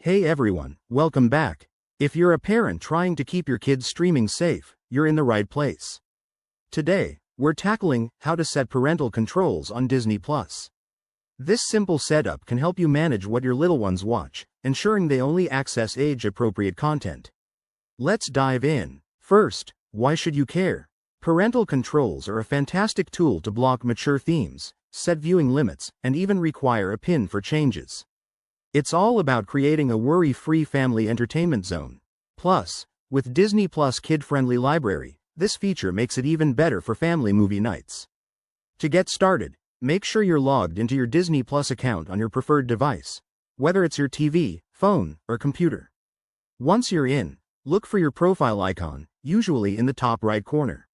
Hey everyone, welcome back. If you're a parent trying to keep your kids streaming safe, you're in the right place. Today, we're tackling how to set parental controls on Disney+. This simple setup can help you manage what your little ones watch, ensuring they only access age-appropriate content. Let's dive in. First, why should you care? Parental controls are a fantastic tool to block mature themes, set viewing limits, and even require a PIN for changes. It's all about creating a worry-free family entertainment zone. Plus, with Disney Plus kid-friendly library, this feature makes it even better for family movie nights. To get started, make sure you're logged into your Disney Plus account on your preferred device, whether it's your TV, phone, or computer. Once you're in, look for your profile icon, usually in the top right corner.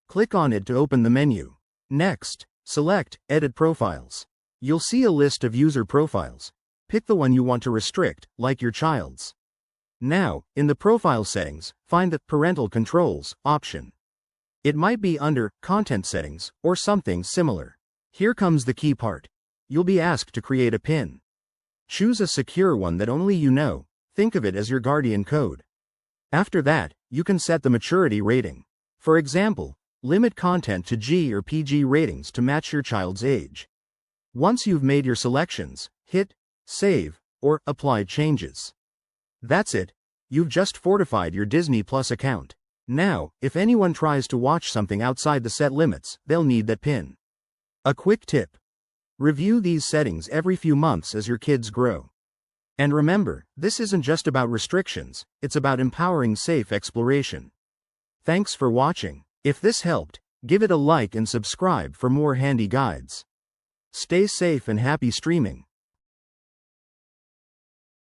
Click on it to open the menu. Next, select Edit Profiles. You'll see a list of user profiles. Pick the one you want to restrict, like your child's. Now, in the profile settings, find the Parental Controls option. It might be under Content Settings or something similar. Here comes the key part. You'll be asked to create a PIN. Choose a secure one that only you know. Think of it as your guardian code. After that, you can set the maturity rating. For example, limit content to G or PG ratings to match your child's age. Once you've made your selections, hit Save, or Apply Changes. That's it. You've just fortified your Disney Plus account. Now, if anyone tries to watch something outside the set limits, they'll need that PIN. A quick tip. Review these settings every few months as your kids grow. And remember, this isn't just about restrictions, it's about empowering safe exploration. Thanks for watching. If this helped, give it a like and subscribe for more handy guides. Stay safe and happy streaming.